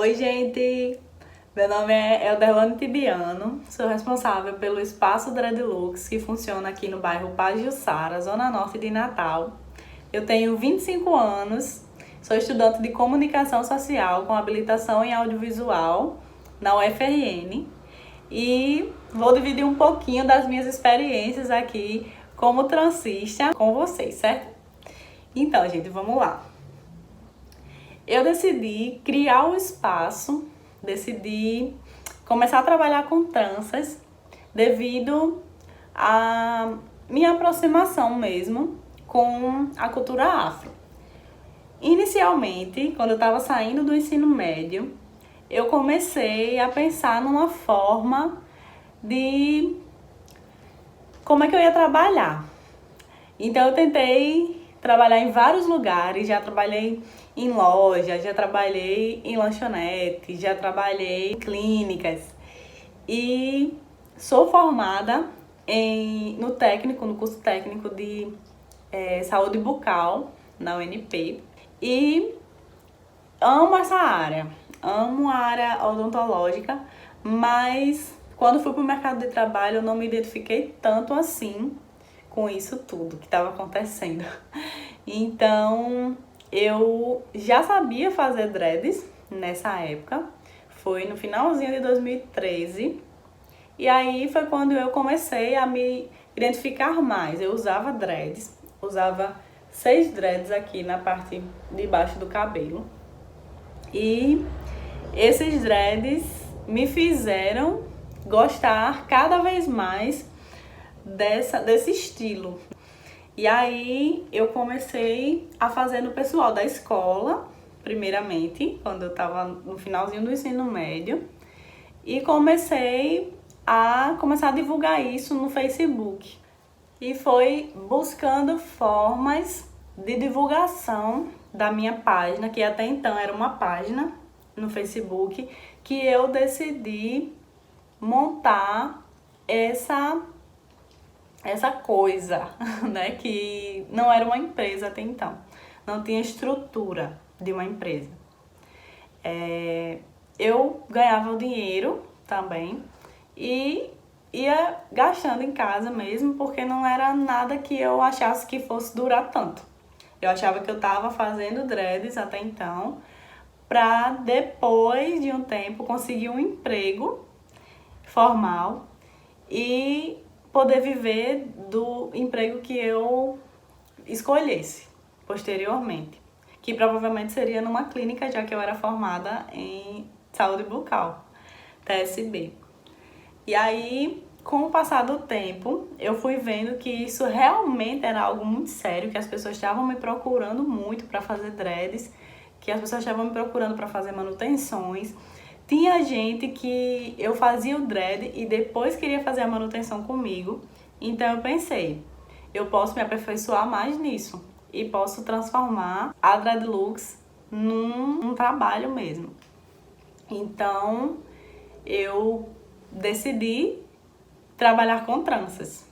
Oi, gente! Meu nome é Elderlane Tibiano, sou responsável pelo Espaço Dreadlooks, que funciona aqui no bairro Pajuçara, zona norte de Natal. Eu tenho 25 anos, sou estudante de comunicação social com habilitação em audiovisual na UFRN e vou dividir um pouquinho das minhas experiências aqui como transista com vocês, certo? Então, gente, vamos lá. Eu decidi criar um espaço, decidi começar a trabalhar com tranças devido à minha aproximação mesmo com a cultura afro. Inicialmente, quando eu estava saindo do ensino médio, eu comecei a pensar numa forma de como é que eu ia trabalhar. Então eu tentei trabalhar em vários lugares, já trabalhei em loja, já trabalhei em lanchonete, já trabalhei em clínicas e sou formada no curso técnico de saúde bucal na UNP e amo essa área, amo a área odontológica, mas quando fui para o mercado de trabalho eu não me identifiquei tanto assim com isso tudo que estava acontecendo. Então, eu já sabia fazer dreads nessa época, foi no finalzinho de 2013, e aí foi quando eu comecei a me identificar mais. Eu usava dreads, usava 6 dreads aqui na parte de baixo do cabelo, e esses dreads me fizeram gostar cada vez mais desse estilo. E aí eu comecei a fazer no pessoal da escola, primeiramente, quando eu estava no finalzinho do ensino médio, e comecei a divulgar isso no Facebook. E foi buscando formas de divulgação da minha página, que até então era uma página no Facebook, que eu decidi montar essa coisa, né, que não era uma empresa até então, não tinha estrutura de uma empresa. Eu ganhava o dinheiro também e ia gastando em casa mesmo, porque não era nada que eu achasse que fosse durar tanto. Eu achava que eu estava fazendo dreads até então, para depois de um tempo conseguir um emprego formal e poder viver do emprego que eu escolhesse posteriormente, que provavelmente seria numa clínica, já que eu era formada em saúde bucal, TSB. E aí, com o passar do tempo, eu fui vendo que isso realmente era algo muito sério, que as pessoas estavam me procurando muito para fazer dreads, que as pessoas estavam me procurando para fazer manutenções. Tinha gente que eu fazia o dread e depois queria fazer a manutenção comigo. Então eu pensei, eu posso me aperfeiçoar mais nisso e posso transformar a Dreadlooks num trabalho mesmo. Então eu decidi trabalhar com tranças,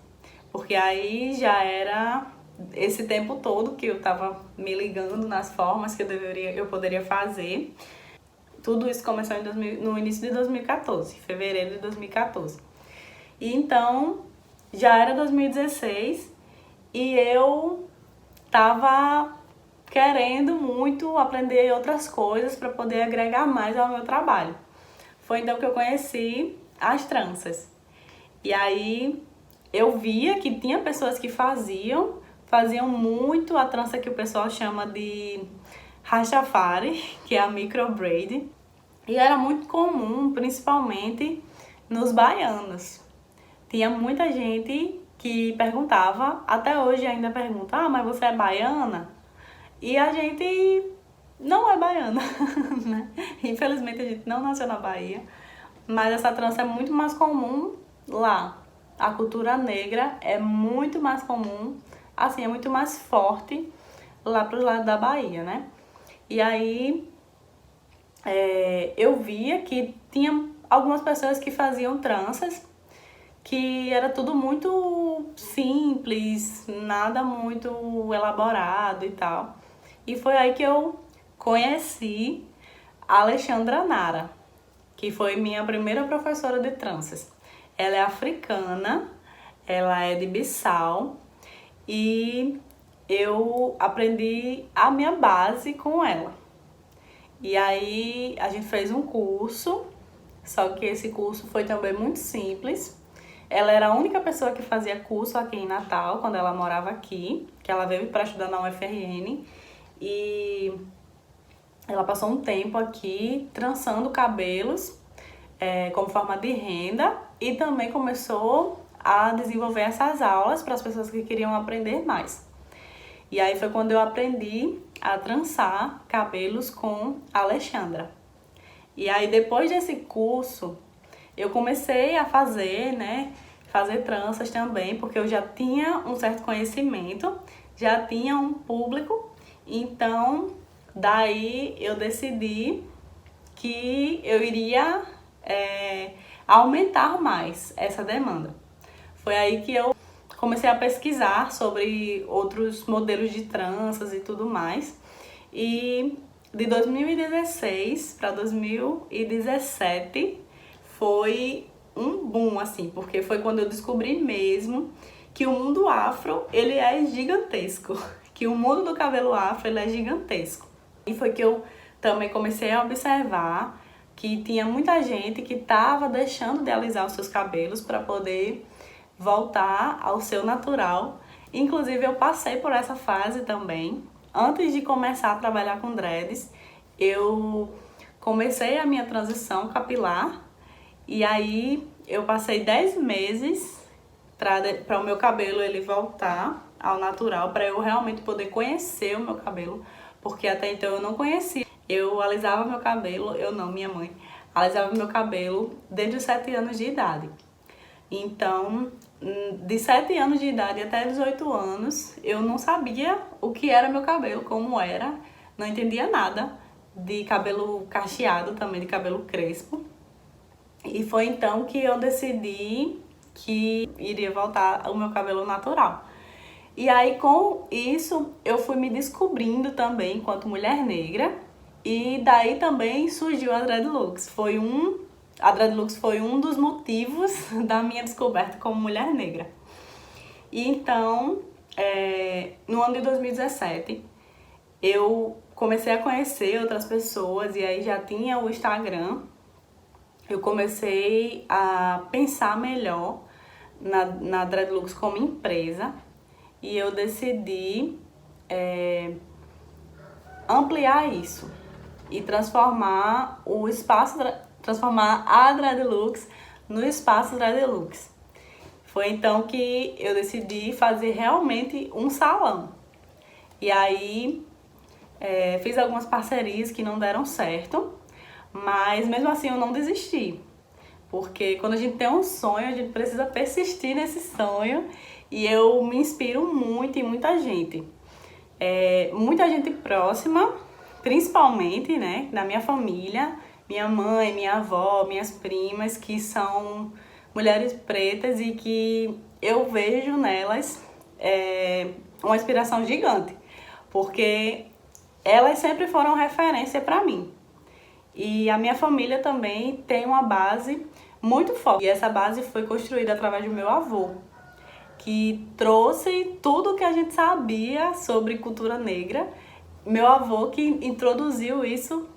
porque aí já era esse tempo todo que eu estava me ligando nas formas que eu poderia fazer. Tudo isso começou no início de 2014, fevereiro de 2014. E então, já era 2016 e eu tava querendo muito aprender outras coisas para poder agregar mais ao meu trabalho. Foi então que eu conheci as tranças. E aí eu via que tinha pessoas que faziam muito a trança que o pessoal chama de Rastafari, que é a micro braid. E era muito comum, principalmente nos baianos. Tinha muita gente que perguntava, até hoje ainda pergunta, mas você é baiana? E a gente não é baiana, né? Infelizmente a gente não nasceu na Bahia, mas essa trança é muito mais comum lá. A cultura negra é muito mais comum, assim, é muito mais forte lá pro lado da Bahia, né? E aí eu via que tinha algumas pessoas que faziam tranças, que era tudo muito simples, nada muito elaborado e tal. E foi aí que eu conheci Alexandra Nara, que foi minha primeira professora de tranças. Ela é africana, ela é de Bissau e eu aprendi a minha base com ela. E aí a gente fez um curso, só que esse curso foi também muito simples. Ela era a única pessoa que fazia curso aqui em Natal, quando ela morava aqui, que ela veio para estudar na UFRN. E ela passou um tempo aqui trançando cabelos como forma de renda e também começou a desenvolver essas aulas para as pessoas que queriam aprender mais. E aí foi quando eu aprendi a trançar cabelos com a Alexandra. E aí depois desse curso, eu comecei a fazer, fazer tranças também, porque eu já tinha um certo conhecimento, já tinha um público, então daí eu decidi que eu iria aumentar mais essa demanda. Foi aí que eu comecei a pesquisar sobre outros modelos de tranças e tudo mais. E de 2016 para 2017 foi um boom, assim, porque foi quando eu descobri mesmo que o mundo afro, ele é gigantesco, que o mundo do cabelo afro, ele é gigantesco. E foi que eu também comecei a observar que tinha muita gente que estava deixando de alisar os seus cabelos para poder voltar ao seu natural. Inclusive eu passei por essa fase também. Antes de começar a trabalhar com dreads, eu comecei a minha transição capilar e aí eu passei 10 meses para o meu cabelo ele voltar ao natural, para eu realmente poder conhecer o meu cabelo, porque até então eu não conhecia. Eu alisava meu cabelo, minha mãe, alisava meu cabelo desde os 7 anos de idade. Então, de 7 anos de idade até 18 anos, eu não sabia o que era meu cabelo, como era, não entendia nada de cabelo cacheado, também de cabelo crespo. E foi então que eu decidi que iria voltar o meu cabelo natural. E aí com isso eu fui me descobrindo também enquanto mulher negra, e daí também surgiu a Dreadlux. A Dreadlux foi um dos motivos da minha descoberta como mulher negra. E então, no ano de 2017, eu comecei a conhecer outras pessoas e aí já tinha o Instagram. Eu comecei a pensar melhor na Dreadlux como empresa e eu decidi ampliar isso e transformar a Dreadlux no espaço Dreadlux. Foi então que eu decidi fazer realmente um salão. E aí fiz algumas parcerias que não deram certo, mas mesmo assim eu não desisti. Porque quando a gente tem um sonho, a gente precisa persistir nesse sonho. E eu me inspiro muito em muita gente. Muita gente próxima, principalmente, na minha família. Minha mãe, minha avó, minhas primas, que são mulheres pretas e que eu vejo nelas uma inspiração gigante. Porque elas sempre foram referência para mim. E a minha família também tem uma base muito forte. E essa base foi construída através do meu avô, que trouxe tudo que a gente sabia sobre cultura negra. Meu avô que introduziu isso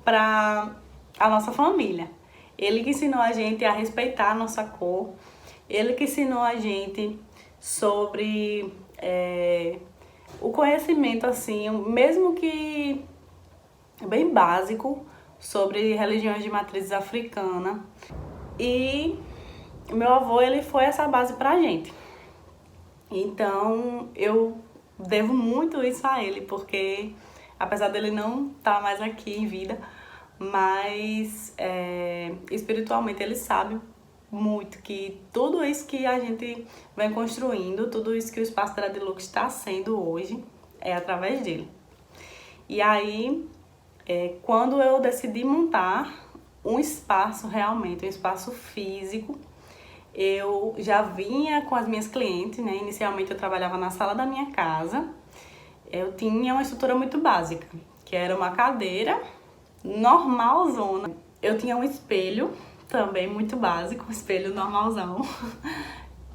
para a nossa família. Ele que ensinou a gente a respeitar a nossa cor. Ele que ensinou a gente sobre o conhecimento, assim, mesmo que bem básico, sobre religiões de matriz africana. E meu avô, ele foi essa base pra gente. Então, eu devo muito isso a ele, porque apesar dele não estar mais aqui em vida, mas espiritualmente ele sabe muito que tudo isso que a gente vem construindo, tudo isso que o Espaço Dreadlux está sendo hoje, é através dele. E aí, quando eu decidi montar um espaço realmente, um espaço físico, eu já vinha com as minhas clientes, Inicialmente eu trabalhava na sala da minha casa. Eu tinha uma estrutura muito básica, que era uma cadeira normalzona. Eu tinha um espelho, também muito básico, um espelho normalzão.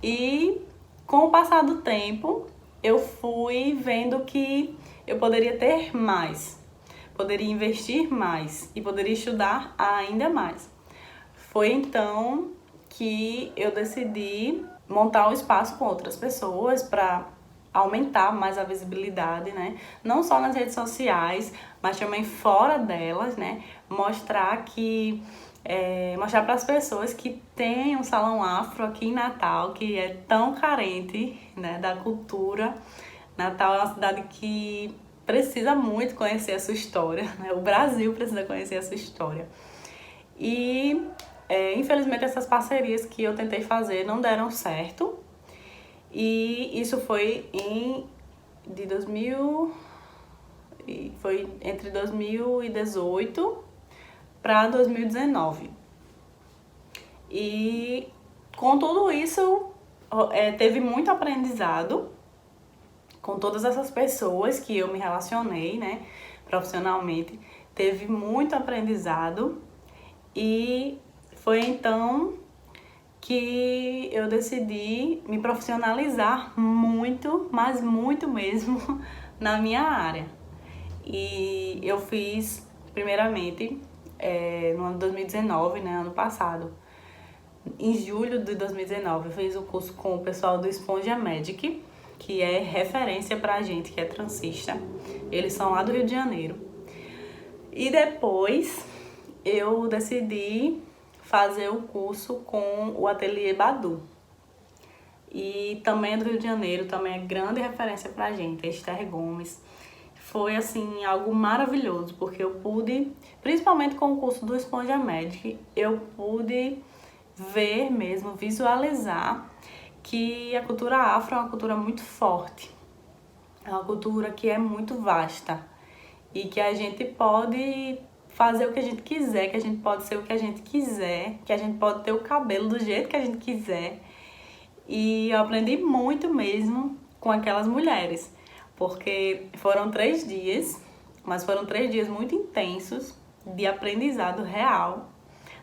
E com o passar do tempo, eu fui vendo que eu poderia ter mais, poderia investir mais e poderia estudar ainda mais. Foi então que eu decidi montar um espaço com outras pessoas para aumentar mais a visibilidade, né? Não só nas redes sociais, mas também fora delas, né? Mostrar para as pessoas que tem um salão afro aqui em Natal, que é tão carente, né, da cultura. Natal é uma cidade que precisa muito conhecer a sua história, né? O Brasil precisa conhecer a sua história. E infelizmente essas parcerias que eu tentei fazer não deram certo. E isso foi foi entre 2018 para 2019. E com tudo isso, teve muito aprendizado com todas essas pessoas que eu me relacionei, né, profissionalmente. Teve muito aprendizado e foi então que eu decidi me profissionalizar muito, mas muito mesmo, na minha área. E eu fiz, primeiramente, no ano de 2019, né, ano passado, em julho de 2019, eu fiz o curso com o pessoal do Esponja Magic, que é referência pra gente que é transista. Eles são lá do Rio de Janeiro. E depois eu decidi fazer o curso com o Ateliê Badu. E também é do Rio de Janeiro, também é grande referência pra gente, é Esther Gomes. Foi, assim, algo maravilhoso, porque eu pude, principalmente com o curso do Esponja Magic, eu pude ver mesmo, visualizar que a cultura afro é uma cultura muito forte. É uma cultura que é muito vasta e que a gente pode fazer o que a gente quiser, que a gente pode ser o que a gente quiser, que a gente pode ter o cabelo do jeito que a gente quiser. E eu aprendi muito mesmo com aquelas mulheres, porque foram 3 dias, mas foram 3 dias muito intensos de aprendizado real,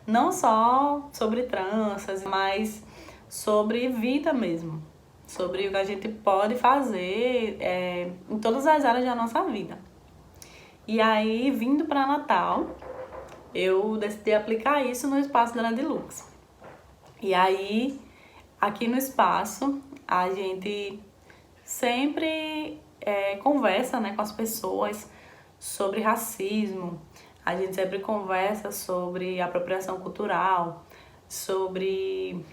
não só sobre tranças, mas sobre vida mesmo, sobre o que a gente pode fazer em todas as áreas da nossa vida. E aí, vindo para Natal, eu decidi aplicar isso no Espaço Grandilux. E aí, aqui no espaço, a gente sempre conversa, né, com as pessoas sobre racismo, a gente sempre conversa sobre apropriação cultural, sobre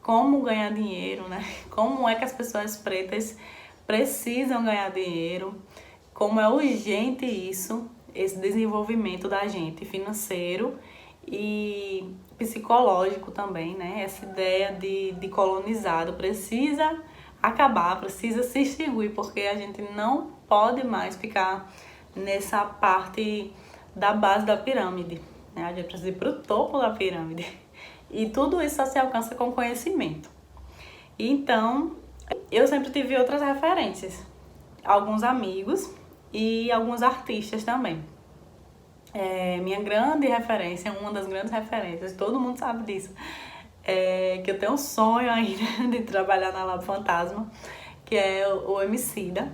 como ganhar dinheiro, né? Como é que as pessoas pretas precisam ganhar dinheiro, como é urgente isso, esse desenvolvimento da gente financeiro e psicológico também, né? Essa ideia de colonizado precisa acabar, precisa se extinguir, porque a gente não pode mais ficar nessa parte da base da pirâmide, né? A gente precisa ir para o topo da pirâmide. E tudo isso só se alcança com conhecimento. Então, eu sempre tive outras referências, alguns amigos e alguns artistas também. Minha grande referência, uma das grandes referências, todo mundo sabe disso, que eu tenho um sonho ainda de trabalhar na Lab Fantasma, que é o Emicida,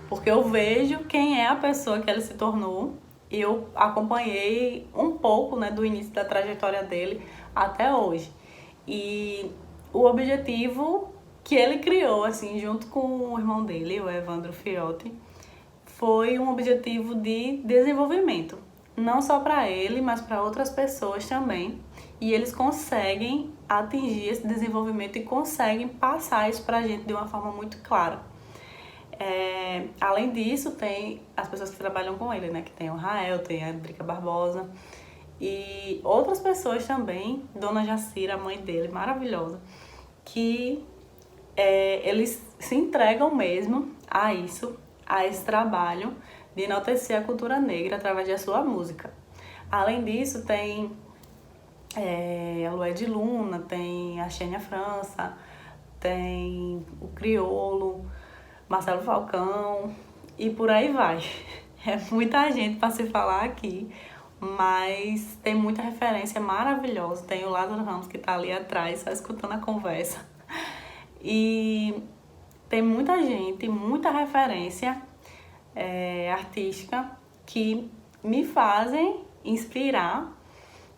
porque eu vejo quem é a pessoa que ele se tornou e eu acompanhei um pouco, né, do início da trajetória dele até hoje. E o objetivo que ele criou, assim, junto com o irmão dele, o Evandro Fiotti, foi um objetivo de desenvolvimento, não só para ele, mas para outras pessoas também. E eles conseguem atingir esse desenvolvimento e conseguem passar isso pra gente de uma forma muito clara. Além disso, tem as pessoas que trabalham com ele, né? Que tem o Rael, tem a Drica Barbosa e outras pessoas também, Dona Jacira, a mãe dele, maravilhosa, que eles se entregam mesmo a isso, a esse trabalho de enaltecer a cultura negra através da sua música. Além disso, tem a Lué de Luna, tem a Xênia França, tem o Criolo, Marcelo Falcão e por aí vai. É muita gente para se falar aqui, mas tem muita referência maravilhosa. Tem o Lázaro Ramos que tá ali atrás, só escutando a conversa. E tem muita gente, muita referência artística que me fazem inspirar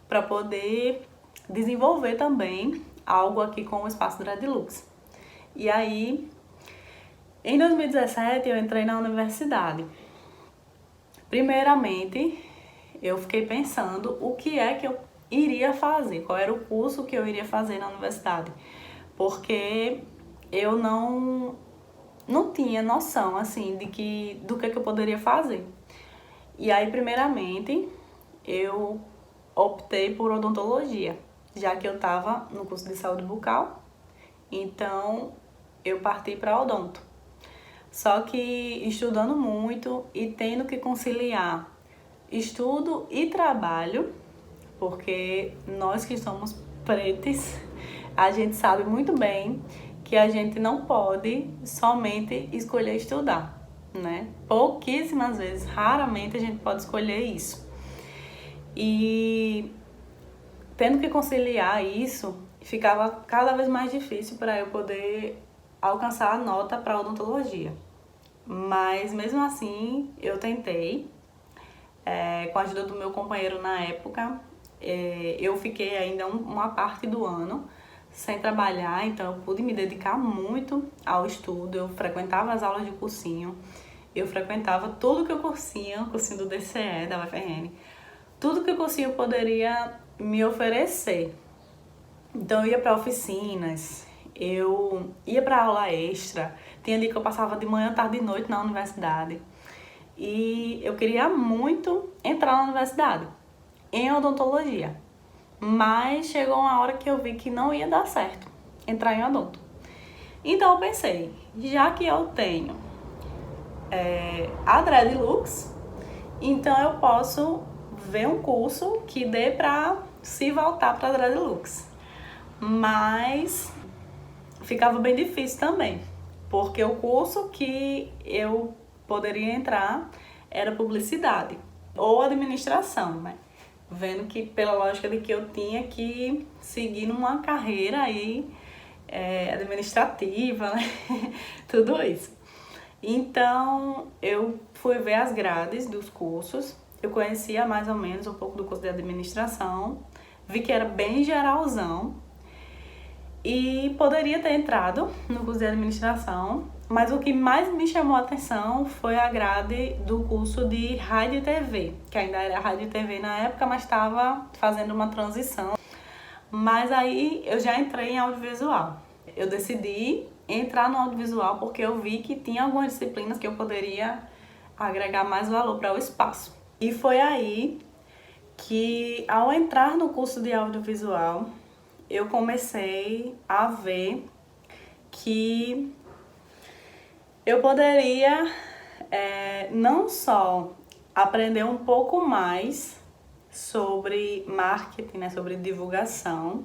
para poder desenvolver também algo aqui com o Espaço Dreadlux. E aí, em 2017, eu entrei na universidade. Primeiramente, eu fiquei pensando o que é que eu iria fazer, qual era o curso que eu iria fazer na universidade, porque eu não tinha noção assim do que eu poderia fazer. E aí, primeiramente, eu optei por odontologia, já que eu estava no curso de saúde bucal, então eu parti para odonto. Só que estudando muito e tendo que conciliar estudo e trabalho, porque nós que somos pretos, a gente sabe muito bem que a gente não pode somente escolher estudar, né? Pouquíssimas vezes, raramente a gente pode escolher isso. E tendo que conciliar isso, ficava cada vez mais difícil para eu poder alcançar a nota para odontologia. Mas mesmo assim, eu tentei, com a ajuda do meu companheiro na época, eu fiquei ainda uma parte do ano sem trabalhar, então eu pude me dedicar muito ao estudo. Eu frequentava as aulas de cursinho, eu frequentava tudo que o cursinho do DCE, da UFRN, tudo que o cursinho poderia me oferecer. Então eu ia para oficinas, eu ia para aula extra, tinha dia que eu passava de manhã, tarde e noite na universidade. E eu queria muito entrar na universidade, em odontologia. Mas chegou uma hora que eu vi que não ia dar certo entrar em odonto. Então eu pensei, já que eu tenho a Dreadlux, então eu posso ver um curso que dê pra se voltar pra Dreadlux. Mas ficava bem difícil também, porque o curso que eu poderia entrar era publicidade ou administração, né? Vendo que pela lógica de que eu tinha que seguir numa carreira aí administrativa, né? Tudo isso. Então eu fui ver as grades dos cursos, eu conhecia mais ou menos um pouco do curso de administração, vi que era bem geralzão e poderia ter entrado no curso de administração, mas o que mais me chamou a atenção foi a grade do curso de rádio e TV, que ainda era rádio e TV na época, mas estava fazendo uma transição. Mas aí eu já entrei em audiovisual. Eu decidi entrar no audiovisual porque eu vi que tinha algumas disciplinas que eu poderia agregar mais valor para o espaço. E foi aí que, ao entrar no curso de audiovisual, eu comecei a ver que eu poderia não só aprender um pouco mais sobre marketing, né, sobre divulgação,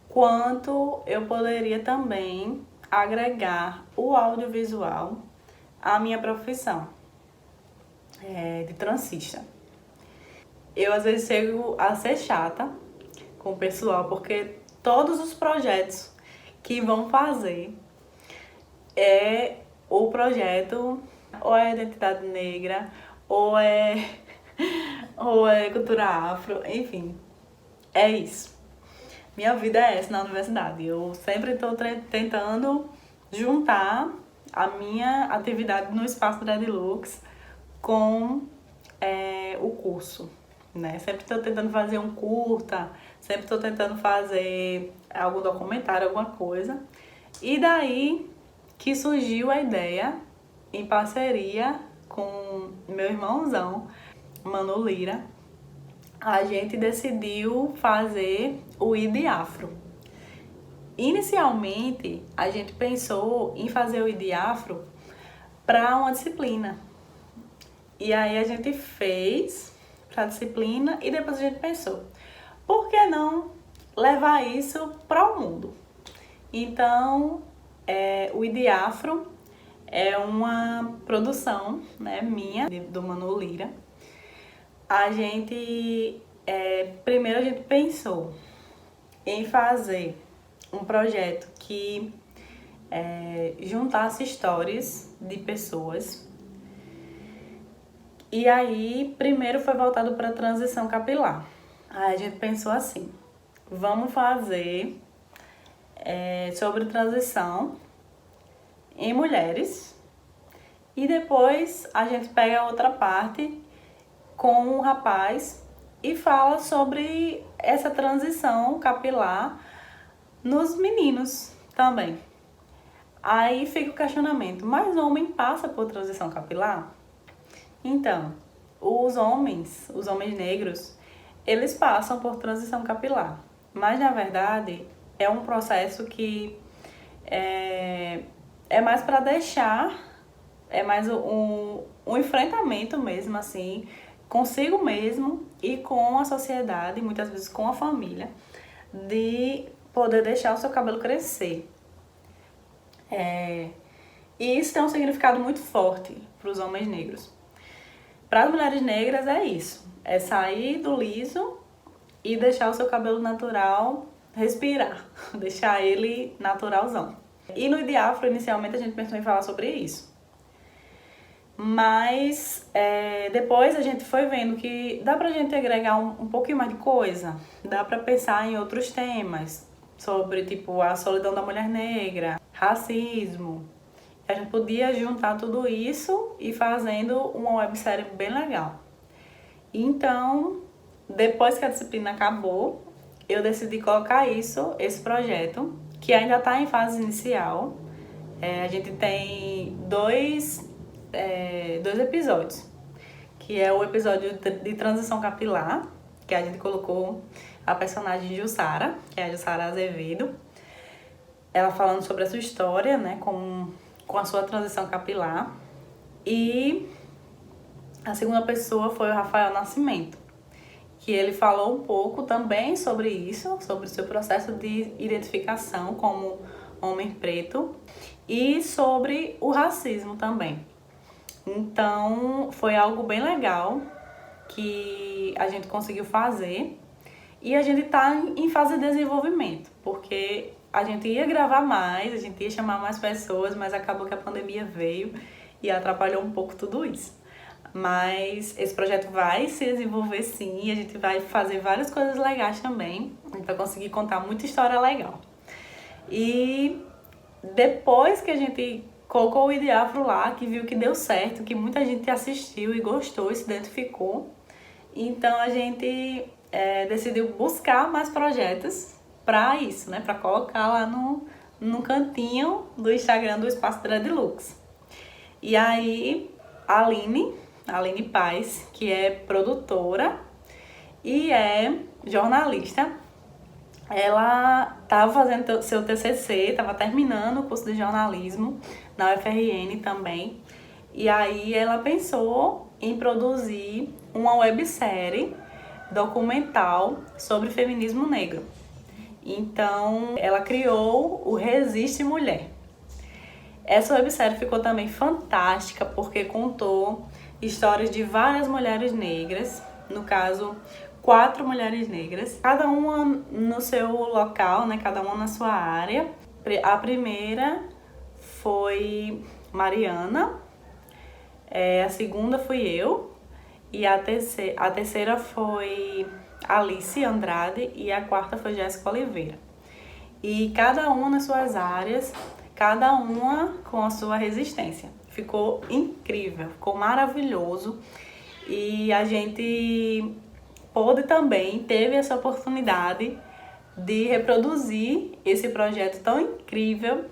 quanto eu poderia também agregar o audiovisual à minha profissão de transista. Eu às vezes chego a ser chata com o pessoal, porque todos os projetos que vão fazer o projeto ou é identidade negra, ou é cultura afro, enfim, é isso. Minha vida é essa na universidade. Eu sempre estou tentando juntar a minha atividade no Espaço Dreadlux com o curso, né? Sempre estou tentando fazer um curta, sempre estou tentando fazer algum documentário, alguma coisa. E daí que surgiu a ideia, em parceria com meu irmãozão, Mano Lira, a gente decidiu fazer o ID Afro. Inicialmente, a gente pensou em fazer o ID Afro para uma disciplina. E aí a gente fez para a disciplina e depois a gente pensou, por que não levar isso para o mundo? Então, o ID Afro é uma produção, né, minha, do Mano Lira, a gente, primeiro a gente pensou em fazer um projeto que juntasse histórias de pessoas. E aí, primeiro foi voltado para a transição capilar. Aí a gente pensou assim, vamos fazer sobre transição em mulheres e depois a gente pega a outra parte com um rapaz e fala sobre essa transição capilar nos meninos também. Aí fica o questionamento, mas o homem passa por transição capilar? Então, os homens negros, eles passam por transição capilar, mas na verdade é um processo que é mais para deixar, é mais um enfrentamento mesmo, assim, consigo mesmo e com a sociedade, muitas vezes com a família, de poder deixar o seu cabelo crescer. E isso tem um significado muito forte para os homens negros. Para as mulheres negras é isso, é sair do liso e deixar o seu cabelo natural respirar, deixar ele naturalzão. E no Idiafro, inicialmente, a gente pensou em falar sobre isso. Mas depois a gente foi vendo que dá pra gente agregar um pouquinho mais de coisa, dá pra pensar em outros temas, sobre tipo a solidão da mulher negra, racismo. A gente podia juntar tudo isso e fazendo uma websérie bem legal. Então, depois que a disciplina acabou, eu decidi colocar esse projeto, que ainda está em fase inicial. A gente tem dois episódios, que é o episódio de transição capilar, que a gente colocou a personagem Jussara, que é a Jussara Azevedo, ela falando sobre a sua história, né, com a sua transição capilar. E a segunda pessoa foi o Rafael Nascimento, que ele falou um pouco também sobre isso, sobre o seu processo de identificação como homem preto e sobre o racismo também. Então, foi algo bem legal que a gente conseguiu fazer e a gente está em fase de desenvolvimento, porque a gente ia gravar mais, a gente ia chamar mais pessoas, mas acabou que a pandemia veio e atrapalhou um pouco tudo isso. Mas esse projeto vai se desenvolver sim, e a gente vai fazer várias coisas legais também, a gente vai conseguir contar muita história legal. E depois que a gente colocou o Idiafro lá, que viu que deu certo, que muita gente assistiu e gostou e se identificou, então a gente decidiu buscar mais projetos para isso, né? Para colocar lá no cantinho do Instagram do Espaço Dreadlux. E aí, a Aline Paz, que é produtora e é jornalista, ela estava fazendo seu TCC, estava terminando o curso de jornalismo na UFRN também. E aí ela pensou em produzir uma websérie documental sobre feminismo negro. Então, ela criou o Resiste Mulher. Essa websérie ficou também fantástica porque contou histórias de várias mulheres negras, no caso, 4 mulheres negras, cada uma no seu local, né? Cada uma na sua área. A primeira foi Mariana, a segunda fui eu, e a terceira foi Alice Andrade e a quarta foi Jéssica Oliveira. E cada uma nas suas áreas, cada uma com a sua resistência. Ficou incrível, ficou maravilhoso. E a gente teve essa oportunidade de reproduzir esse projeto tão incrível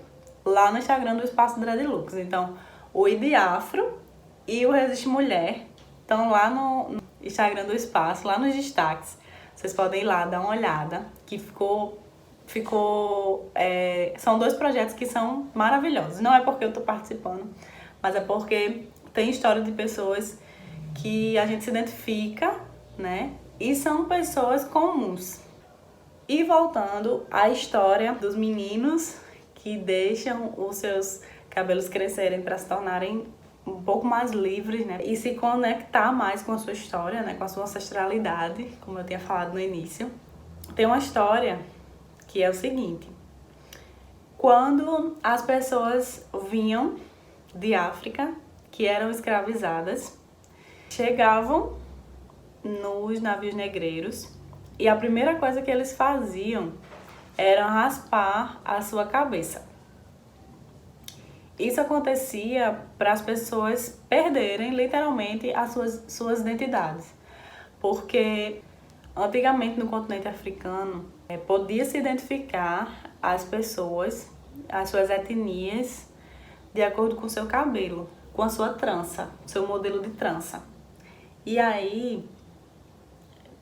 lá no Instagram do Espaço Dreadlux. Então, o Idiafro e o Resiste Mulher estão lá no Instagram do Espaço, lá nos destaques. Vocês podem ir lá dar uma olhada, que são 2 projetos que são maravilhosos. Não é porque eu estou participando, mas é porque tem história de pessoas que a gente se identifica, né? E são pessoas comuns. E voltando à história dos meninos que deixam os seus cabelos crescerem para se tornarem um pouco mais livres, né? E se conectar mais com a sua história, né? Com a sua ancestralidade, como eu tinha falado no início. Tem uma história que é o seguinte: quando as pessoas vinham de África, que eram escravizadas, chegavam nos navios negreiros e a primeira coisa que eles faziam era raspar a sua cabeça. Isso acontecia para as pessoas perderem literalmente as suas identidades, porque antigamente no continente africano podia se identificar as pessoas, as suas etnias, de acordo com o seu cabelo, com a sua trança, seu modelo de trança. E aí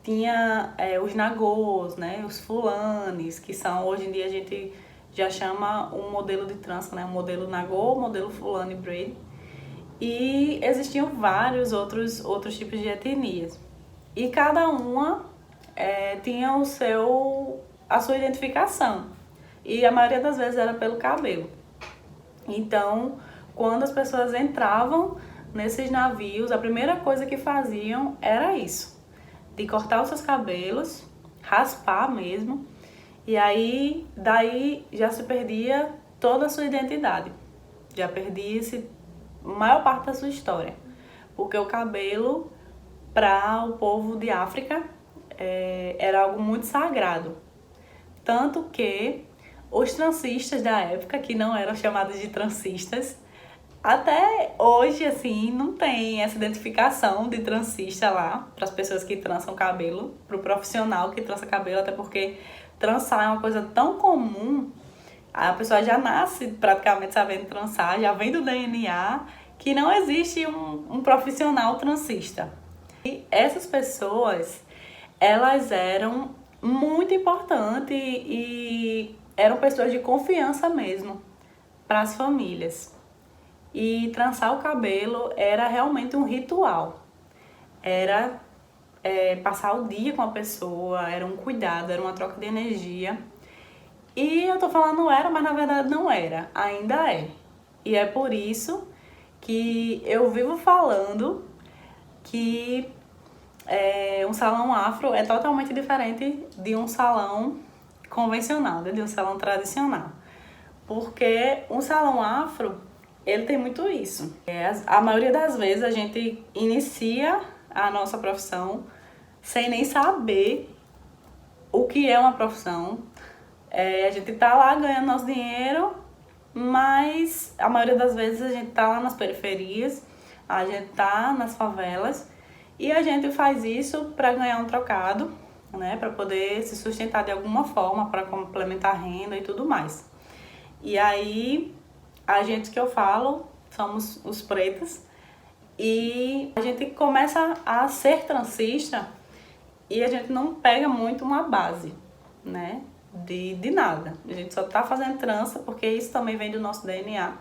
tinha os nagôs, né, os fulanes, que são, hoje em dia a gente já chama um modelo de trança, né, um modelo nagô, modelo fulane braid. E existiam vários outros tipos de etnias. E cada uma tinha a sua identificação. E a maioria das vezes era pelo cabelo. Então, quando as pessoas entravam nesses navios, a primeira coisa que faziam era isso, de cortar os seus cabelos, raspar mesmo, e aí daí já se perdia toda a sua identidade, já perdia-se a maior parte da sua história, porque o cabelo para o povo de África era algo muito sagrado, tanto que os trancistas da época, que não eram chamados de trancistas, até hoje, assim, não tem essa identificação de transista lá, para as pessoas que trançam cabelo, para o profissional que trança cabelo, até porque trançar é uma coisa tão comum, a pessoa já nasce praticamente sabendo trançar, já vem do DNA, que não existe um profissional transista. E essas pessoas, elas eram muito importantes e eram pessoas de confiança mesmo para as famílias. E trançar o cabelo era realmente um ritual. Era passar o dia com a pessoa, era um cuidado, era uma troca de energia. E eu tô falando era, mas na verdade não era, ainda é. E é por isso que eu vivo falando que um salão afro é totalmente diferente de um salão convencional, né? De um salão tradicional. Porque um salão afro, ele tem muito isso. A maioria das vezes a gente inicia a nossa profissão sem nem saber o que é uma profissão. A gente tá lá ganhando nosso dinheiro, mas a maioria das vezes a gente tá lá nas periferias, a gente tá nas favelas e a gente faz isso para ganhar um trocado, né, para poder se sustentar de alguma forma, para complementar a renda e tudo mais. E aí, a gente que eu falo, somos os pretos, e a gente começa a ser transista e a gente não pega muito uma base, né, de nada. A gente só tá fazendo trança porque isso também vem do nosso DNA.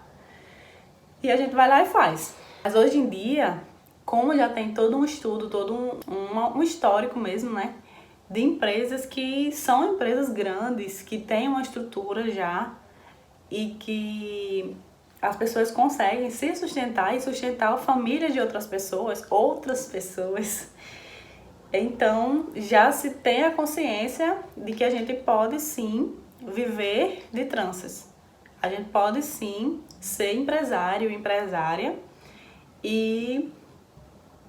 E a gente vai lá e faz. Mas hoje em dia, como já tem todo um estudo, todo um histórico mesmo, né, de empresas que são empresas grandes, que têm uma estrutura já e que as pessoas conseguem se sustentar e sustentar famílias de outras pessoas. Então, já se tem a consciência de que a gente pode sim viver de tranças. A gente pode sim ser empresário, empresária e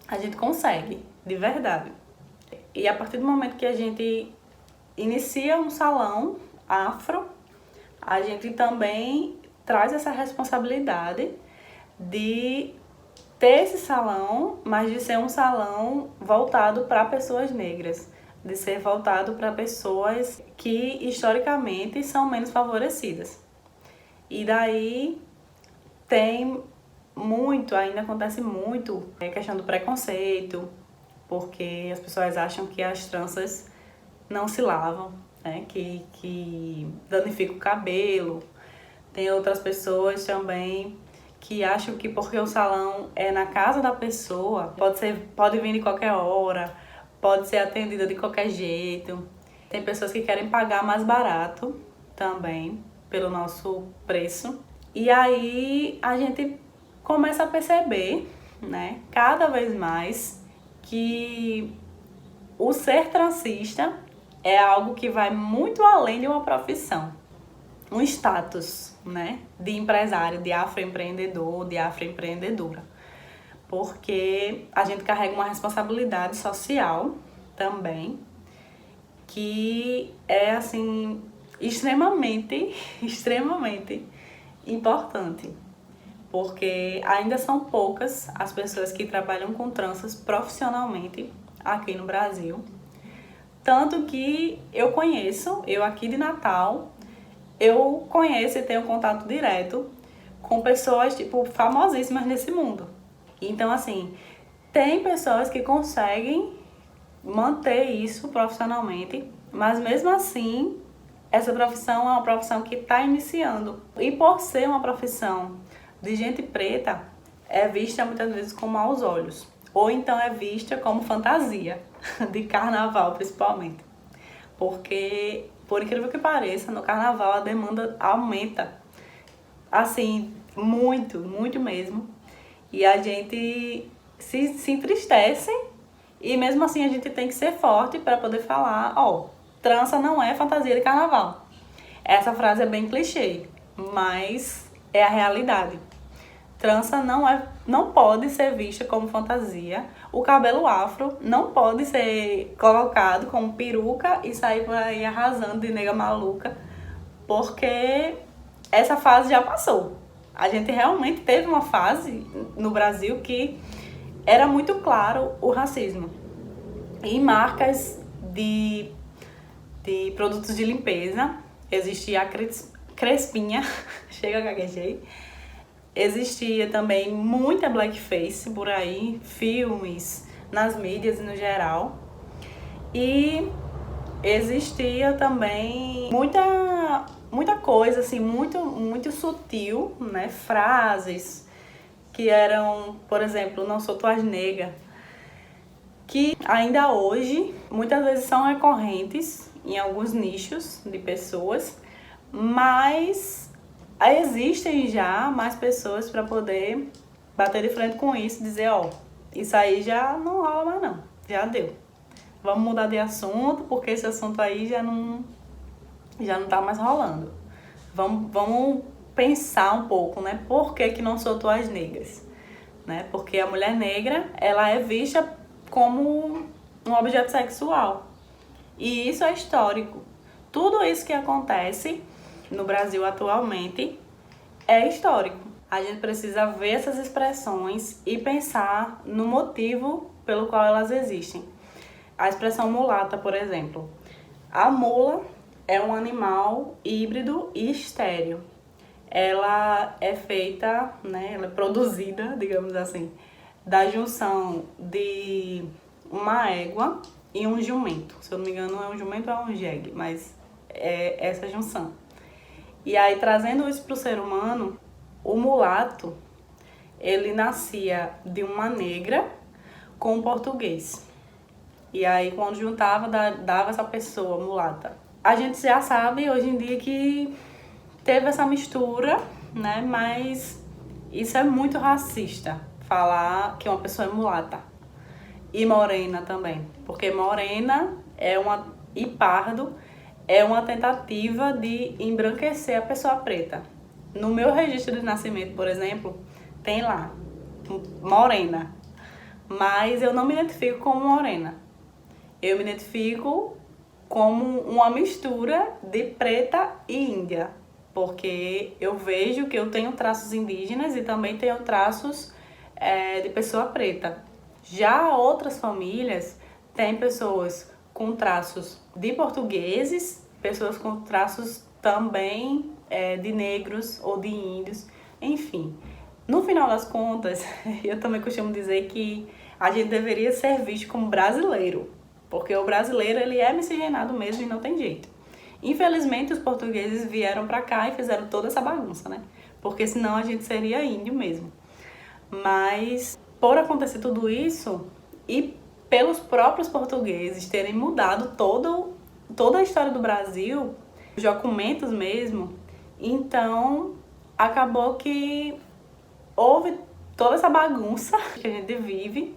a gente consegue, de verdade. E a partir do momento que a gente inicia um salão afro, a gente também traz essa responsabilidade de ter esse salão, mas de ser um salão voltado para pessoas negras, de ser voltado para pessoas que historicamente são menos favorecidas. E daí tem muito, ainda acontece muito, a questão do preconceito, porque as pessoas acham que as tranças não se lavam, né? Que danifica o cabelo. Tem outras pessoas também que acham que porque o salão é na casa da pessoa, pode vir de qualquer hora, pode ser atendida de qualquer jeito. Tem pessoas que querem pagar mais barato também pelo nosso preço. E aí a gente começa a perceber, né, cada vez mais que o ser transista é algo que vai muito além de uma profissão, um status, né, de empresário, de afroempreendedor, de afroempreendedora, porque a gente carrega uma responsabilidade social também, que é assim extremamente importante, porque ainda são poucas as pessoas que trabalham com tranças profissionalmente aqui no Brasil. Tanto que eu aqui de Natal, eu conheço e tenho contato direto com pessoas, tipo, famosíssimas nesse mundo. Então, assim, tem pessoas que conseguem manter isso profissionalmente, mas mesmo assim, essa profissão é uma profissão que está iniciando. E por ser uma profissão de gente preta, é vista muitas vezes com maus olhos. Ou então é vista como fantasia, de carnaval principalmente. Porque, por incrível que pareça, no carnaval a demanda aumenta. Assim, muito mesmo. E a gente se entristece e mesmo assim a gente tem que ser forte para poder falar, ó, trança não é fantasia de carnaval. Essa frase é bem clichê, mas é a realidade. Trança não pode ser vista como fantasia. O cabelo afro não pode ser colocado como peruca e sair por aí arrasando de nega maluca, porque essa fase já passou. A gente realmente teve uma fase no Brasil que era muito claro o racismo. Em marcas de produtos de limpeza, existia a Crespinha, chega a gaguejei. Existia também muita blackface por aí, filmes, nas mídias no geral. E existia também muita coisa assim, muito sutil, né? Frases que eram, por exemplo, não sou tua nega, que ainda hoje muitas vezes são recorrentes em alguns nichos de pessoas, mas existem já mais pessoas para poder bater de frente com isso e dizer, ó, isso aí já não rola mais não, já deu. Vamos mudar de assunto, porque esse assunto aí já não tá mais rolando. Vamos pensar um pouco, né? Por que não soltou as negras? Né? Porque a mulher negra, ela é vista como um objeto sexual. E isso é histórico. Tudo isso que acontece no Brasil atualmente é histórico. A gente precisa ver essas expressões e pensar no motivo pelo qual elas existem. A expressão mulata, por exemplo. A mula é um animal híbrido e estéril. Ela é feita, né, ela é produzida, digamos assim, da junção de uma égua e um jumento. Se eu não me engano, é um jumento ou é um jegue, mas é essa junção. E aí, trazendo isso para o ser humano, o mulato, ele nascia de uma negra com um português. E aí, quando juntava, dava essa pessoa mulata. A gente já sabe, hoje em dia, que teve essa mistura, né? Mas isso é muito racista, falar que uma pessoa é mulata. E morena também. Porque morena e pardo é uma tentativa de embranquecer a pessoa preta. No meu registro de nascimento, por exemplo, tem lá, morena. Mas eu não me identifico como morena. Eu me identifico como uma mistura de preta e índia. Porque eu vejo que eu tenho traços indígenas e também tenho traços de pessoa preta. Já outras famílias têm pessoas com traços de portugueses, pessoas com traços também de negros ou de índios, enfim. No final das contas, eu também costumo dizer que a gente deveria ser visto como brasileiro, porque o brasileiro ele é miscigenado mesmo e não tem jeito. Infelizmente, os portugueses vieram pra cá e fizeram toda essa bagunça, né? Porque senão a gente seria índio mesmo. Mas, por acontecer tudo isso, e pelos próprios portugueses terem mudado toda a história do Brasil, os documentos mesmo, então acabou que houve toda essa bagunça que a gente vive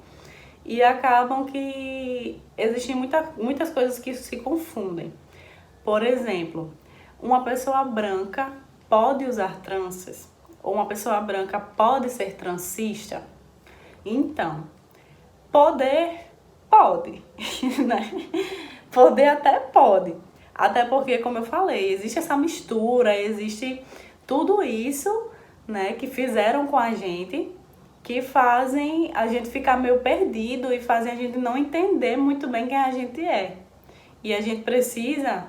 e acabam que existem muitas coisas que se confundem. Por exemplo, uma pessoa branca pode usar tranças ou uma pessoa branca pode ser transista? Então, poder pode, né? Poder até pode. Até porque, como eu falei, existe essa mistura, existe tudo isso, né, que fizeram com a gente, que fazem a gente ficar meio perdido e fazem a gente não entender muito bem quem a gente é. E a gente precisa,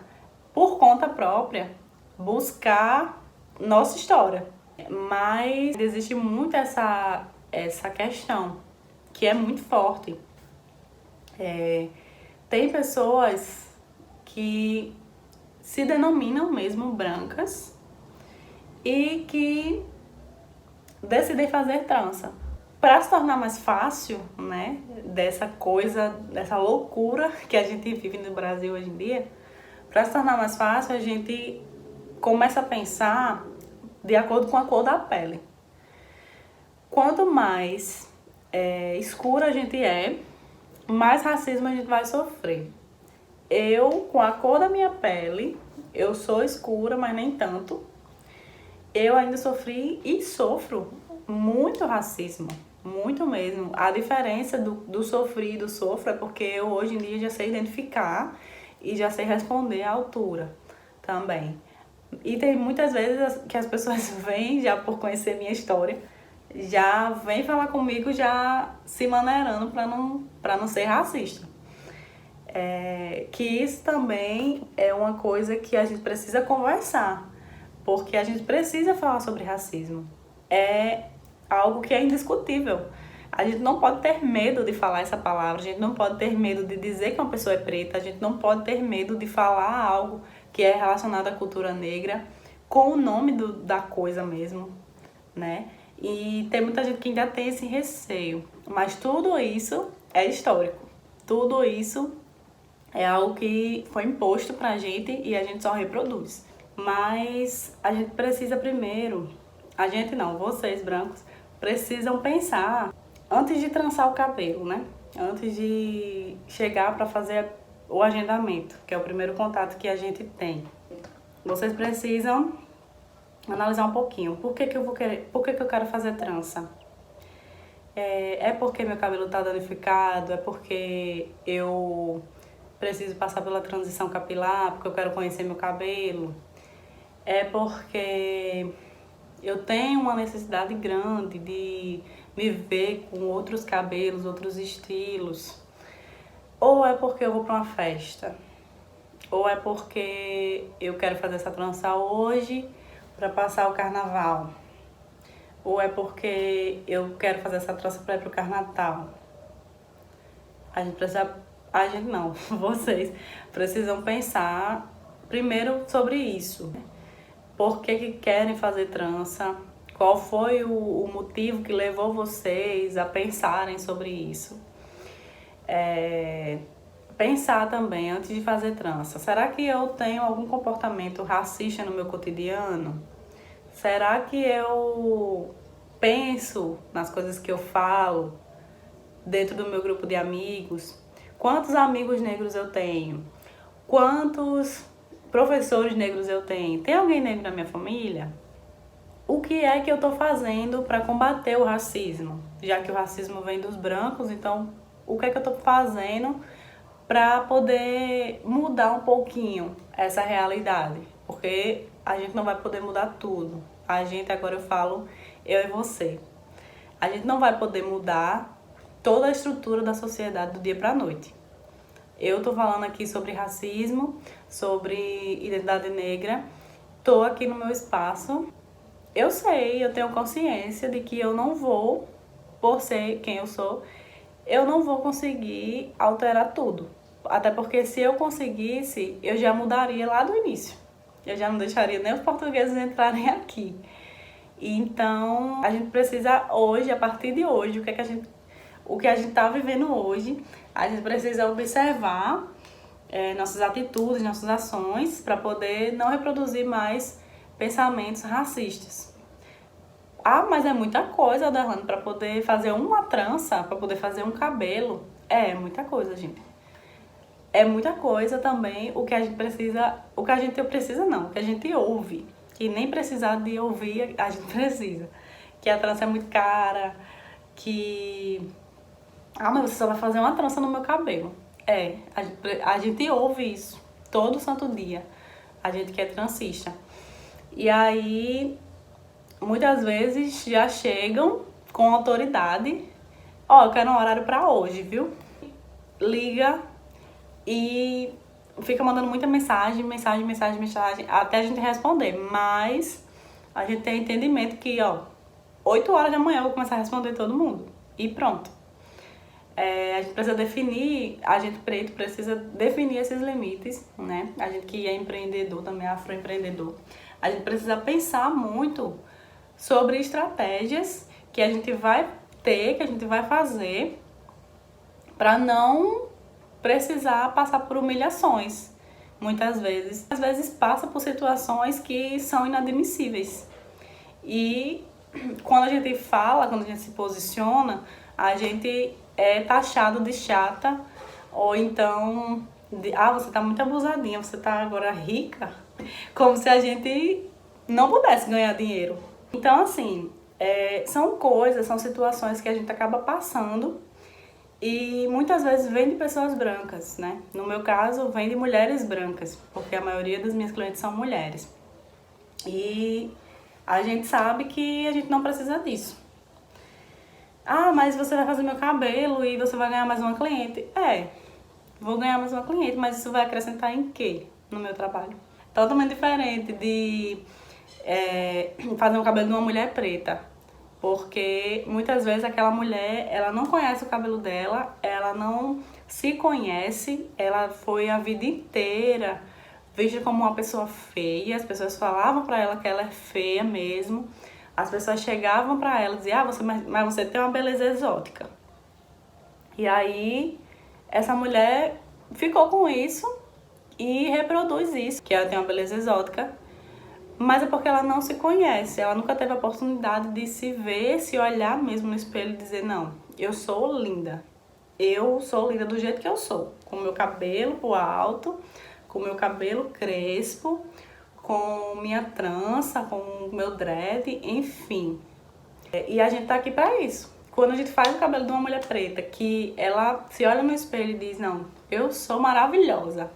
por conta própria, buscar nossa história. Mas existe muito essa questão, que é muito forte. Tem pessoas que se denominam mesmo brancas e que decidem fazer trança. Para se tornar mais fácil, né, dessa coisa, dessa loucura que a gente vive no Brasil hoje em dia, para se tornar mais fácil, a gente começa a pensar de acordo com a cor da pele. Quanto mais escura a gente é, mais racismo a gente vai sofrer. Eu, com a cor da minha pele, eu sou escura, mas nem tanto. Eu ainda sofri e sofro muito racismo, muito mesmo. A diferença do sofrer e do sofro é porque eu hoje em dia já sei identificar e já sei responder à altura também. E tem muitas vezes que as pessoas vêm, já por conhecer minha história, já vem falar comigo já se maneirando para não ser racista. Que isso também é uma coisa que a gente precisa conversar, porque a gente precisa falar sobre racismo. É algo que é indiscutível. A gente não pode ter medo de falar essa palavra, a gente não pode ter medo de dizer que uma pessoa é preta, a gente não pode ter medo de falar algo que é relacionado à cultura negra com o nome da coisa mesmo, né? E tem muita gente que ainda tem esse receio, mas tudo isso é histórico, tudo isso é algo que foi imposto pra gente e a gente só reproduz. Mas a gente precisa primeiro, a gente não, vocês brancos, precisam pensar antes de trançar o cabelo, né? Antes de chegar para fazer o agendamento, que é o primeiro contato que a gente tem. Vocês precisam analisar um pouquinho. Por que eu quero fazer trança? É porque meu cabelo tá danificado? É porque eu preciso passar pela transição capilar? Porque eu quero conhecer meu cabelo? É porque eu tenho uma necessidade grande de me ver com outros cabelos, outros estilos? Ou é porque eu vou para uma festa? Ou é porque eu quero fazer essa trança hoje para passar o carnaval? Ou é porque eu quero fazer essa trança para ir pro carnaval? A gente precisa, a gente não, vocês precisam pensar primeiro sobre isso. Por que querem fazer trança? Qual foi o motivo que levou vocês a pensarem sobre isso? Pensar também antes de fazer trança. Será que eu tenho algum comportamento racista no meu cotidiano? Será que eu penso nas coisas que eu falo dentro do meu grupo de amigos? Quantos amigos negros eu tenho? Quantos professores negros eu tenho? Tem alguém negro na minha família? O que é que eu estou fazendo para combater o racismo? Já que o racismo vem dos brancos, então o que é que eu estou fazendo para poder mudar um pouquinho essa realidade? Porque a gente não vai poder mudar tudo. A gente, agora eu falo, eu e você. A gente não vai poder mudar toda a estrutura da sociedade do dia para a noite. Eu tô falando aqui sobre racismo, sobre identidade negra. Tô aqui no meu espaço. Eu sei, eu tenho consciência de que eu não vou, por ser quem eu sou, eu não vou conseguir alterar tudo. Até porque se eu conseguisse, eu já mudaria lá do início. Eu já não deixaria nem os portugueses entrarem aqui. Então, a gente precisa hoje, a partir de hoje, o que a gente tá vivendo hoje, a gente precisa observar nossas atitudes, nossas ações, para poder não reproduzir mais pensamentos racistas. Ah, mas é muita coisa, Adelano, pra poder fazer uma trança, pra poder fazer um cabelo. É muita coisa, gente. É muita coisa também o que a gente precisa, o que a gente precisa não, o que a gente ouve, que nem precisar de ouvir a gente precisa. Que a trança é muito cara, que ah, mas você só vai fazer uma trança no meu cabelo. É, a gente ouve isso todo santo dia. A gente que é transista. E aí, muitas vezes já chegam com autoridade. Ó, eu quero um horário pra hoje, viu? Liga e fica mandando muita mensagem, até a gente responder. Mas a gente tem entendimento que, ó, 8 horas da manhã eu vou começar a responder todo mundo. E pronto. A gente precisa definir, a gente preto precisa definir esses limites, né? A gente que é empreendedor, também é afroempreendedor, a gente precisa pensar muito sobre estratégias que a gente vai ter, que a gente vai fazer para não precisar passar por humilhações, muitas vezes. Às vezes passa por situações que são inadmissíveis. E quando a gente fala, quando a gente se posiciona, a gente é taxado de chata ou então você tá muito abusadinha, você tá agora rica, como se a gente não pudesse ganhar dinheiro. Então, assim, são coisas, são situações que a gente acaba passando e muitas vezes vem de pessoas brancas, né? No meu caso, vem de mulheres brancas, porque a maioria das minhas clientes são mulheres. E a gente sabe que a gente não precisa disso. Ah, mas você vai fazer meu cabelo e você vai ganhar mais uma cliente. Vou ganhar mais uma cliente, mas isso vai acrescentar em quê no meu trabalho? Totalmente diferente de fazer um cabelo de uma mulher preta. Porque muitas vezes aquela mulher, ela não conhece o cabelo dela, ela não se conhece, ela foi a vida inteira vista como uma pessoa feia, as pessoas falavam pra ela que ela é feia mesmo, as pessoas chegavam pra ela e diziam, mas você tem uma beleza exótica. E aí, essa mulher ficou com isso e reproduz isso, que ela tem uma beleza exótica, mas é porque ela não se conhece, ela nunca teve a oportunidade de se ver, se olhar mesmo no espelho e dizer, não, eu sou linda do jeito que eu sou, com o meu cabelo pro alto, com o meu cabelo crespo, com minha trança, com o meu dread, enfim. E a gente tá aqui pra isso. Quando a gente faz o cabelo de uma mulher preta, que ela se olha no espelho e diz, não, eu sou maravilhosa.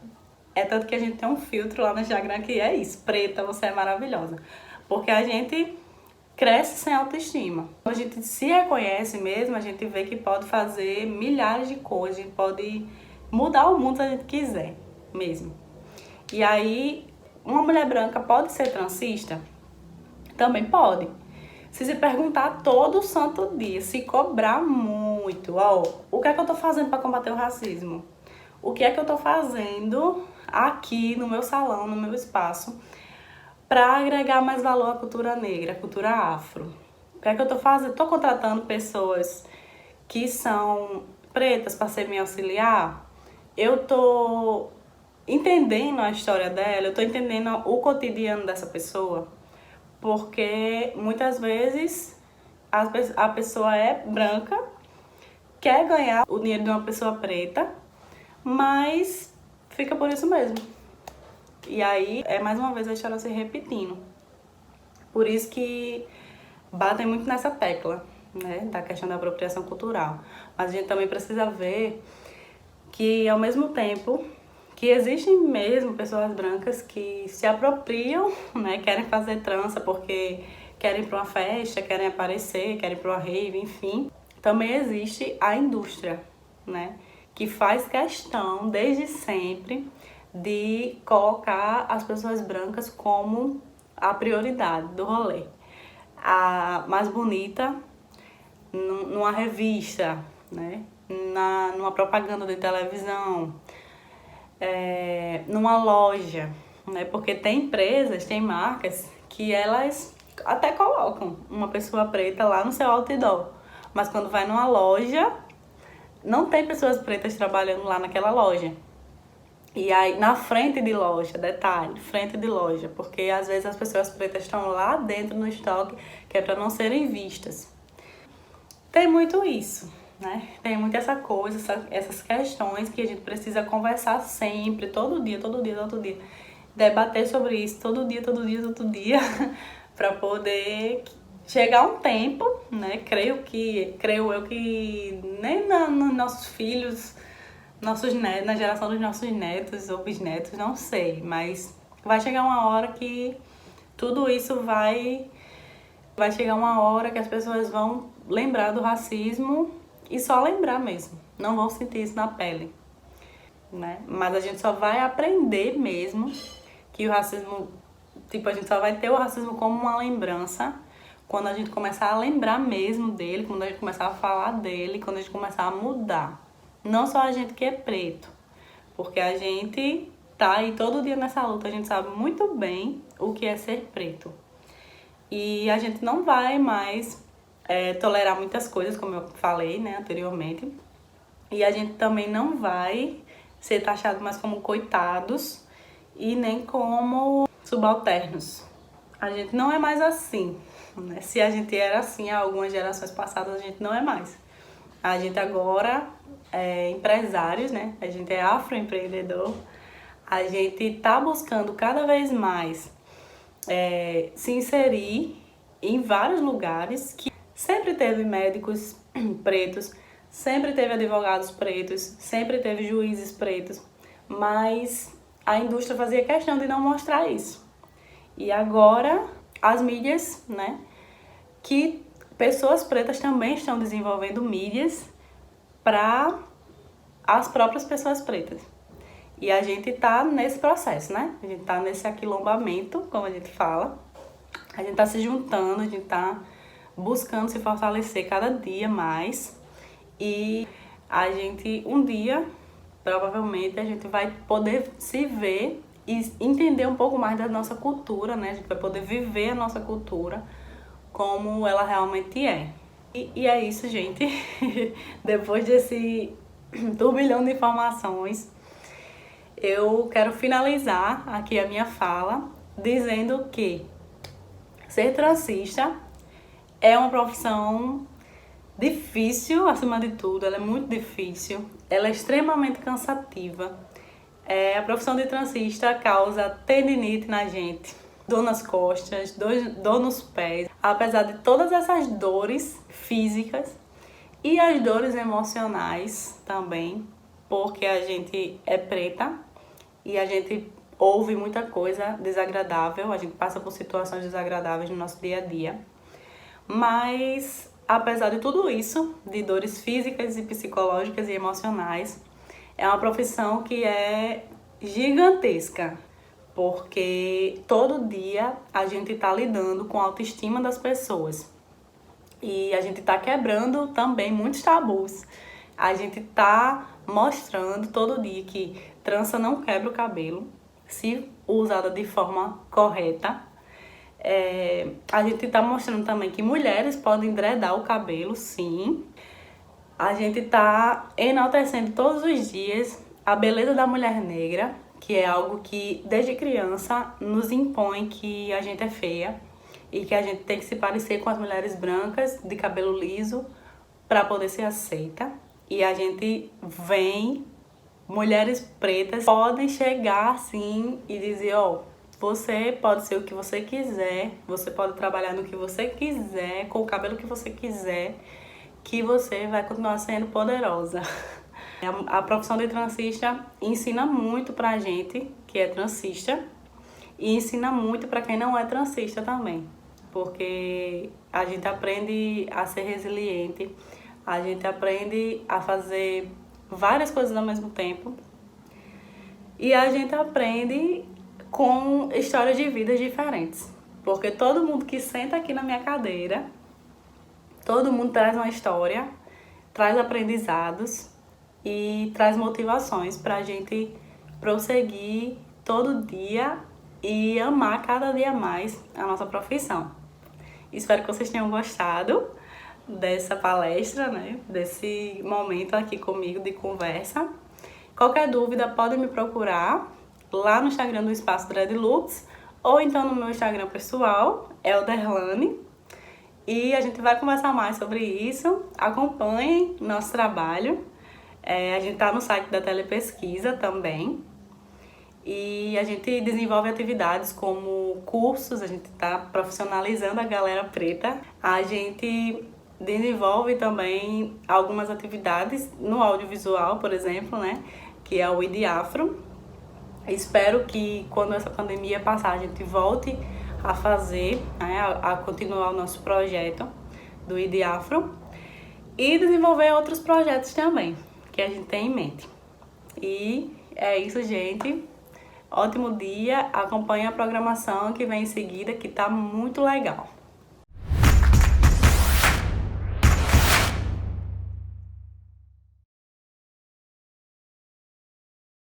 É tanto que a gente tem um filtro lá no Instagram que é isso, preta, você é maravilhosa. Porque a gente cresce sem autoestima. Quando a gente se reconhece mesmo, a gente vê que pode fazer milhares de coisas, a gente pode mudar o mundo se a gente quiser mesmo. E aí, uma mulher branca pode ser transista? Também pode. Se perguntar todo santo dia, se cobrar muito, ó, o que é que eu tô fazendo para combater o racismo? O que é que eu tô fazendo aqui no meu salão, no meu espaço, para agregar mais valor à cultura negra, à cultura afro? O que é que eu tô fazendo? Tô contratando pessoas que são pretas para ser minha auxiliar? Eu tô entendendo a história dela, eu tô entendendo o cotidiano dessa pessoa, porque muitas vezes a pessoa é branca, quer ganhar o dinheiro de uma pessoa preta, mas fica por isso mesmo. E aí é mais uma vez a história se repetindo. Por isso que batem muito nessa tecla, né, da questão da apropriação cultural. Mas a gente também precisa ver que ao mesmo tempo que existem mesmo pessoas brancas que se apropriam, né, querem fazer trança porque querem ir para uma festa, querem aparecer, querem ir para uma rave, enfim. Também existe a indústria, né, que faz questão desde sempre de colocar as pessoas brancas como a prioridade do rolê. A mais bonita numa revista, né, numa propaganda de televisão, numa loja, né? Porque tem empresas, tem marcas que elas até colocam uma pessoa preta lá no seu outdoor, mas quando vai numa loja, não tem pessoas pretas trabalhando lá naquela loja. E aí, na frente de loja, detalhe, frente de loja, porque às vezes as pessoas pretas estão lá dentro no estoque, que é para não serem vistas. Tem muito isso, né? Tem muito essa coisa, essas questões que a gente precisa conversar sempre, todo dia, todo dia, todo dia. Debater sobre isso todo dia, todo dia, todo dia, para poder chegar um tempo, né? Creio eu que nem nos nossos filhos, nossos netos, na geração dos nossos netos ou bisnetos, não sei, mas vai chegar uma hora que tudo isso vai chegar uma hora que as pessoas vão lembrar do racismo e só lembrar mesmo, não vão sentir isso na pele, né? Mas a gente só vai aprender mesmo que o racismo, tipo, a gente só vai ter o racismo como uma lembrança quando a gente começar a lembrar mesmo dele, quando a gente começar a falar dele, quando a gente começar a mudar. Não só a gente que é preto, porque a gente tá aí todo dia nessa luta, a gente sabe muito bem o que é ser preto. E a gente não vai mais tolerar muitas coisas, como eu falei, né, anteriormente. E a gente também não vai ser taxado mais como coitados e nem como subalternos. A gente não é mais assim, né? Se a gente era assim há algumas gerações passadas, a gente não é mais. A gente agora é empresários, né? A gente é afroempreendedor. A gente tá buscando cada vez mais se inserir em vários lugares que sempre teve médicos pretos, sempre teve advogados pretos, sempre teve juízes pretos, mas a indústria fazia questão de não mostrar isso. E agora as mídias, né, que pessoas pretas também estão desenvolvendo mídias para as próprias pessoas pretas. E a gente tá nesse processo, né? A gente tá nesse aquilombamento, como a gente fala. A gente tá se juntando, a gente tá buscando se fortalecer cada dia mais. E a gente, um dia, provavelmente, a gente vai poder se ver e entender um pouco mais da nossa cultura, né? A gente vai poder viver a nossa cultura como ela realmente é. E é isso, gente. Depois desse turbilhão de informações, eu quero finalizar aqui a minha fala dizendo que ser transista é uma profissão difícil, acima de tudo, ela é muito difícil, ela é extremamente cansativa. A profissão de transista causa tendinite na gente, dor nas costas, dor nos pés. Apesar de todas essas dores físicas e as dores emocionais também, porque a gente é preta e a gente ouve muita coisa desagradável, a gente passa por situações desagradáveis no nosso dia a dia. Mas, apesar de tudo isso, de dores físicas e psicológicas e emocionais, é uma profissão que é gigantesca, porque todo dia a gente está lidando com a autoestima das pessoas e a gente está quebrando também muitos tabus. A gente está mostrando todo dia que trança não quebra o cabelo, se usada de forma correta. A gente está mostrando também que mulheres podem dreadar o cabelo, sim. A gente está enaltecendo todos os dias a beleza da mulher negra, que é algo que desde criança nos impõe que a gente é feia e que a gente tem que se parecer com as mulheres brancas de cabelo liso para poder ser aceita. E a gente vem, mulheres pretas podem chegar assim e dizer, ó, você pode ser o que você quiser, você pode trabalhar no que você quiser, com o cabelo que você quiser, que você vai continuar sendo poderosa. A profissão de transista ensina muito pra gente que é transista e ensina muito pra quem não é transista também, porque a gente aprende a ser resiliente, a gente aprende a fazer várias coisas ao mesmo tempo e a gente aprende com histórias de vidas diferentes, porque todo mundo que senta aqui na minha cadeira, todo mundo traz uma história, traz aprendizados e traz motivações para a gente prosseguir todo dia e amar cada dia mais a nossa profissão. Espero que vocês tenham gostado dessa palestra, né? Desse momento aqui comigo de conversa. Qualquer dúvida pode me procurar lá no Instagram do Espaço Dreadlooks ou então no meu Instagram pessoal, Elderlane. E a gente vai conversar mais sobre isso. Acompanhem nosso trabalho. A gente tá no site da Telepesquisa também. E a gente desenvolve atividades como cursos, a gente está profissionalizando a galera preta. A gente desenvolve também algumas atividades no audiovisual, por exemplo, né? Que é o ID Afro. Espero que quando essa pandemia passar a gente volte a fazer, né, a continuar o nosso projeto do ID Afro e desenvolver outros projetos também que a gente tem em mente. E é isso, gente. Ótimo dia, acompanhe a programação que vem em seguida, que tá muito legal.